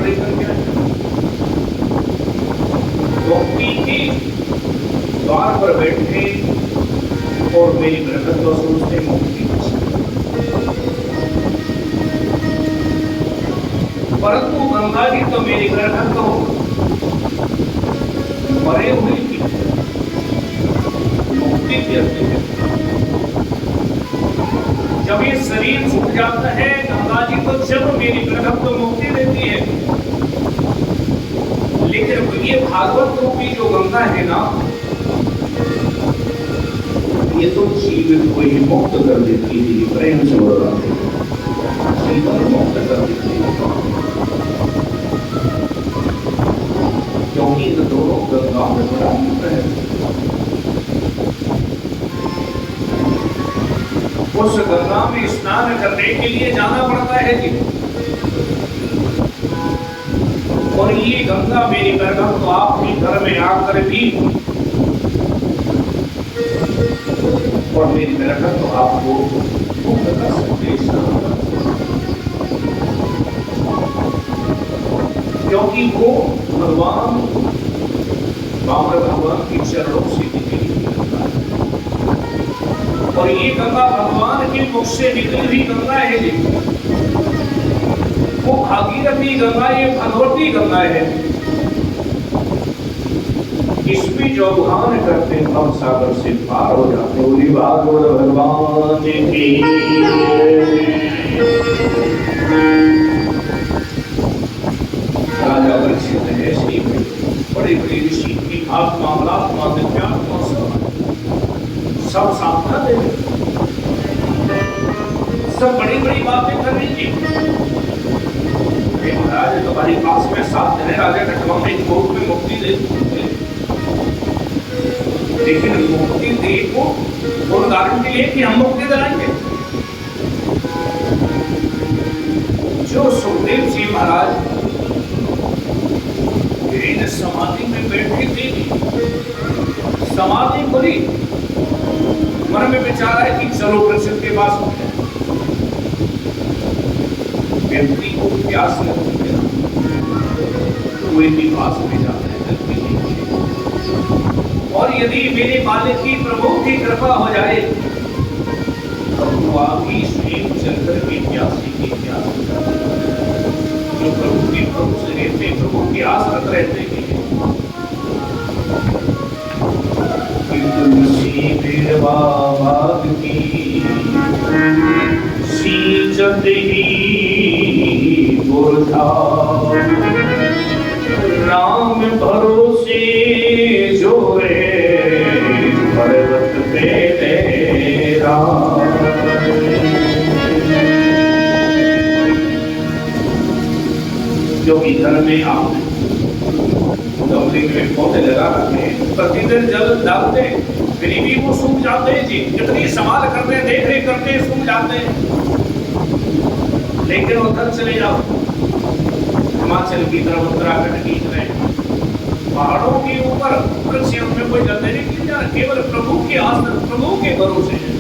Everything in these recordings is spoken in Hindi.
लेकर के आए। मुक्ति के द्वार पर बैठे और मेरी बरकत को सोचते मुक्ति, परंतु गंगा जी तो मेरी बरकत को मरे हुए की मुक्ति देते हैं। जब ये शरीर छूट जाता है, गंगा जी तो जब मेरी बरकत को मुक्ति देती है, लेकिन ये भागवत रूपी जो गंगा है ना, ये तो जीवन को ही मुक्त कर देती है। प्रेम से बोल रहा है, जीवन मुक्त कर देती है, क्योंकि इन दोनों गंगा में बड़ा अंतर है। उस गंगा में स्नान करने के लिए जाना पड़ता है जी, और ये गंगा मेरी बरकत तो आपके घर में आकर भी, और मेरी बरकत तो आपको मुक्त कर सकते हैं, क्योंकि वो भगवान बाबर भगवान की चरणों से निकली गंगा है, और ये गंगा भगवान के मुख से निकली हुई गंगा है जी। वो भागीरथी गंगा, ये भगवती गंगा है। इसमें जो भान करते हैं हम सागर से पार हो जाते हैं। बोली भागवत भगवान की। राजा परीक्षित ने ऐसी बड़ी बड़ी ऋषि की आत्मा मलात्मा दिव्यात्मा सब सावधान दे, सब बड़ी बड़ी बातें कर रही थी। महाराज तुम्हारी पास में साथ है, राजा कटवाने की कोर्ट में मुक्ति दे, लेकिन मुक्ति दे को और गारंटी है कि हम मुक्ति दिलाएंगे। जो सुखदेव जी महाराज समाधि में बैठे थे, समाधि खुली, मन में विचार है कि चलो परीक्षित के पास हो गए। व्यक्ति को प्यास लगती है, कुएं के पास में जाता है, और यदि मेरे मालिक की प्रभु की कृपा हो जाए तो आप ही स्वयं चलकर के प्यासी की प्यास, जो प्रभु के भरोसे रहते, प्रभु की आस रख रहते हैं, तुलसी बिरवा भाग की सींचत ही पुरधा, राम भरोसे जो रे पर्वत पे तेरा। जो कि घर में आप गमले में पौधे लगा रखे हैं, प्रतिदिन जल डालते हैं, फिर भी वो सूख जाते हैं जी। कितनी संभाल करते हैं, देख रेख करते हैं, सूख जाते हैं। लेकिन उधर चले जाओ हिमाचल की तरफ, उत्तराखंड की तरफ, पहाड़ों के ऊपर वृक्ष में कोई जलते नहीं गिर जा, केवल प्रभु के आश्रय, प्रभु के भरोसे है।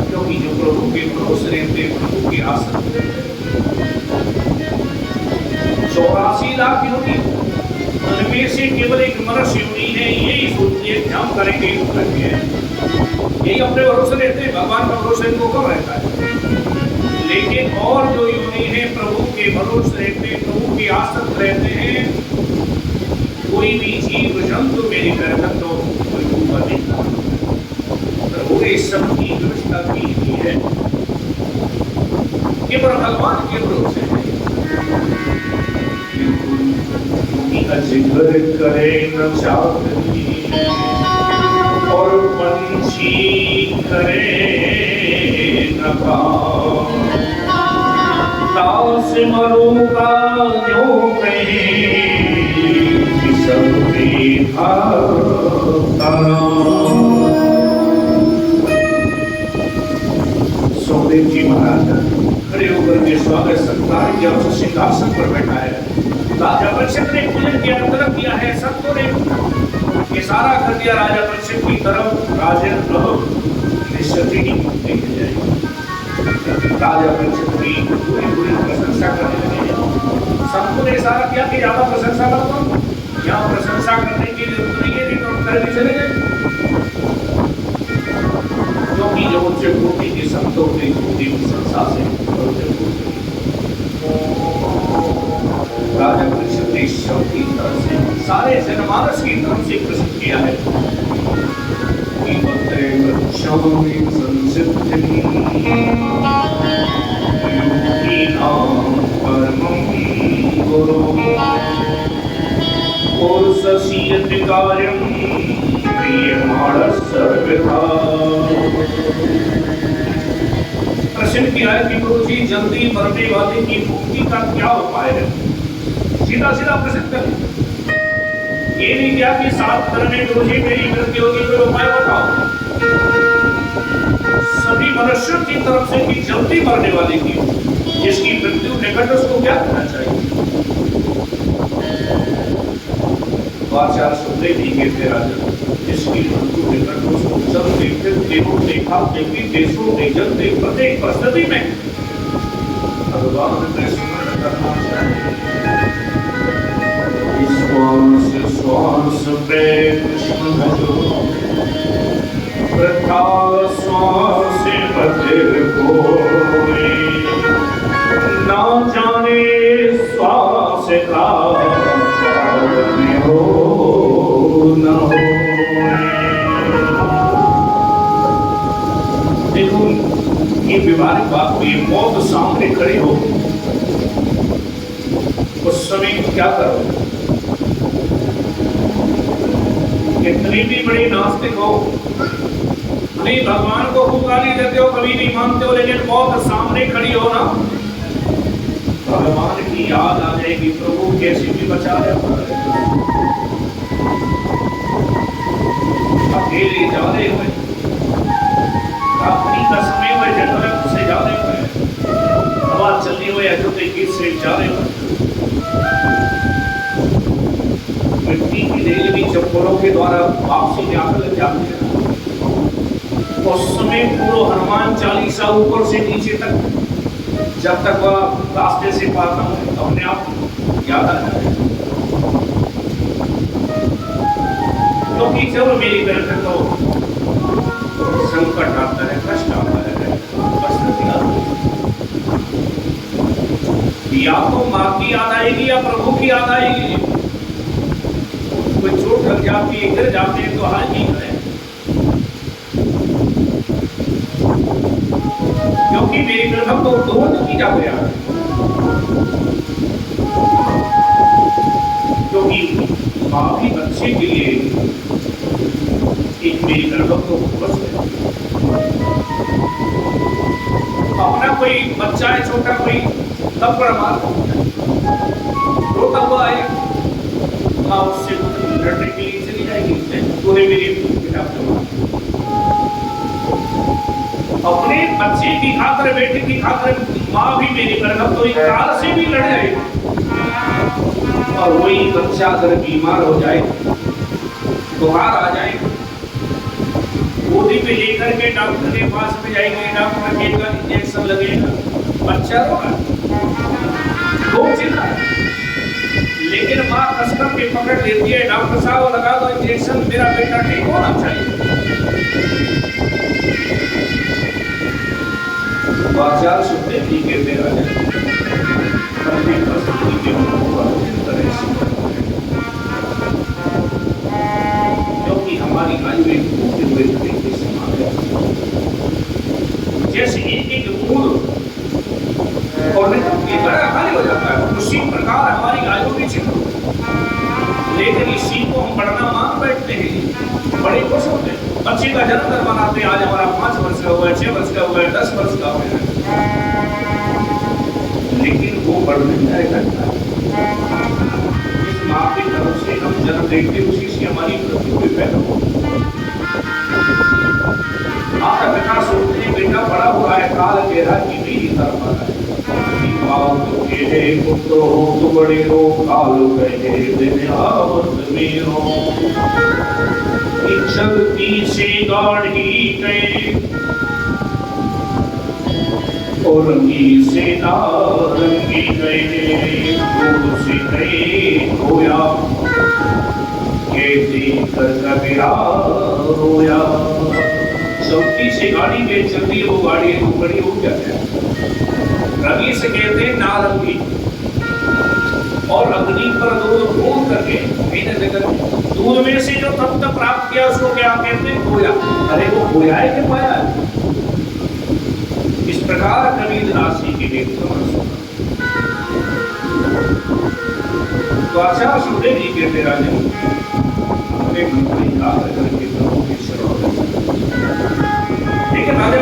क्योंकि जो प्रभु के भरोसे रहते, प्रभु के आश्रय, 84 लाख योनि, उनमें से केवल एक मनुष्य योनि है। यही सोचिए ध्यान करेंगे, यही अपने भरोसे रहते हैं, भगवान का भरोसा इनको कम रहता है। लेकिन और जो योनि है प्रभु के भरोसे रहते हैं, प्रभु की आसक्त रहते हैं, कोई भी जीव जंतु मेरी बरकत तो कोई ऊपर नहीं था। प्रभु ने सब की व्यवस्था की हुई है, केवल भगवान के भरोसे है। जिगर करे न चांदनी और पंछी करे न काम, दास मरू का जो कहे सब देखा सुखदेव जी महाराज खड़े होकर के स्वागत सत्कार किया, उस सिंहासन पर बैठा है। राजा परीक्षित ने पूजन किया, तलब किया है, सबको ने इशारा कर दिया राजा परीक्षित की तरफ, राजेंद्र निश्चित ही मुक्ति मिल जाएगी। राजा परीक्षित की पूरी पूरी प्रशंसा करने लगे। संतों ने इशारा किया कि ज्यादा प्रशंसा मत करो, यहाँ प्रशंसा करने के लिए नहीं है, तो कर भी चले गए। क्योंकि जो उच्च कोटि के संतों की कोटि प्रशंसा से राजा परीक्षित ने ईश्वर की तरफ से सारे जनमानस की तरफ से प्रसिद्ध किया है कि पत्रे वृक्षों संसिद्धि परमं गुरु पुरुषस्य कार्यं प्रियमाणः सर्वथा। प्रश्न किया है कि गुरु जी जल्दी मरने वाले की मुक्ति का क्या उपाय है? सीधा सीधा प्रश्न कर, ये नहीं किया कि साथ करने गुरु जी मेरी मृत्यु होगी कोई उपाय बताओ। सभी मनुष्यों की तरफ से कि जल्दी मरने वाले की जिसकी मृत्यु निकट उसको क्या करना चाहिए? आचार्य सुनते नहीं कहते राजा जिसकी मृत्यु निकट उसको चलते फिरते उठते खाते पीते सोते जलते प्रत्येक परिस्थिति में भगवान ने स्मरण करना चाहिए। श्वास श्वास पे कृष्ण भजो वृथा श्वास बधिर कोई ना जाने श्वास का हो न हो। देखो ये व्यवहारिक बात हुई, मौत सामने खड़ी हो उस समय क्या करो? कितनी भी बड़ी नास्तिक हो, नहीं भगवान को खूब गाली देते हो, कभी नहीं मानते हो, लेकिन मौत सामने खड़ी हो ना, भगवान की याद आ जाएगी, प्रभु कैसे भी बचा रहे। अकेले जा रहे हुए रात्रि का समय हुए जंगल से जा रहे हुए, हवा चलनी हुए अयोध्या गीत से जा रहे हुए, मिट्टी की रेलवी चप्पलों के द्वारा वापसी में आकर लग जाते हैं। उस समय पूरा हनुमान चालीसा ऊपर से नीचे तक जब तक वह रास्ते से पार न हो अपने आप याद आ जाए। क्योंकि जब मेरी घर में तो संकट आता है, कष्ट आता है, या तो माँ की याद आएगी या प्रभु की याद आएगी। कोई चोट लग जाती है, गिर जाते हैं तो हाल नहीं करें, क्योंकि मेरी तरफ तो दोनों की जाते हैं। क्योंकि माँ भी बच्चे के लिए एक मेरी तरफ तो बस है। अपना कोई बच्चा है छोटा, कोई तब पर मार रोता हुआ है, माँ उससे लड़ने के लिए चली जाएगी, तूने मेरी बेटा अपने बच्चे की खातिर, बेटे की खातिर माँ भी मेरी तरफ तो एक काल से भी लड़ जाएगी। और वही बच्चा अगर बीमार हो जाए, बुखार आ जाए, गोदी पे लेकर के डॉक्टर के पास में जाएंगे, डॉक्टर कहेगा इंजेक्शन लगेगा, बच्चा रोगा, लोग चिल्ला, लेकिन माँ कसकर के पकड़ लेती है, डॉक्टर साहब लगा दो इंजेक्शन, मेरा बेटा ठीक होना चाहिए। आचार्य सुनते नहीं कहते राजा क्योंकि हमारी आयु एक समान है, जैसे एक मूल और बड़ा खाली हो जाता है, उसी प्रकार हमारी आयु भी छिपी, लेकिन इसी को हम बढ़ना मान बैठते हैं, बड़े खुश होते हैं। बच्चे का जन्मदिन मनाते हैं, आज हमारा 5 वर्ष का हुआ है, 6 वर्ष का हुआ है, 10 वर्ष का हुआ है, लेकिन वो बढ़ने जाएगा। इस माँ की तरफ से हम जन्म देखते, उसी से हमारी मृत्यु भी पैदा हो। माता पिता सोचते हैं बेटा बड़ा हुआ है, काल कह कि मेरी तरफ आ रहा है, पुत्र हो तो बड़े हो, काल कहे दिन आवत मेरो, चलती से गाढ़ी गए और रंगी से नारंगी गए दूर से गए खोया के देख कबीरा रोया। चौकी से गाड़ी के चलती है, वो गाड़ी बड़ी हो जाती है। रंगी से कहते हैं नारंगी, और अग्नि पर दूध भून करके पीने देकर दूध में से जो तत्व प्राप्त किया उसको क्या कहते हैं? खोया। अरे वो खोया है कि पाया है? इस प्रकार कबीर राशि के लिए तो आचार्य सुखदेव जी कहते राजन अपने मन को याद करके लेकिन राजा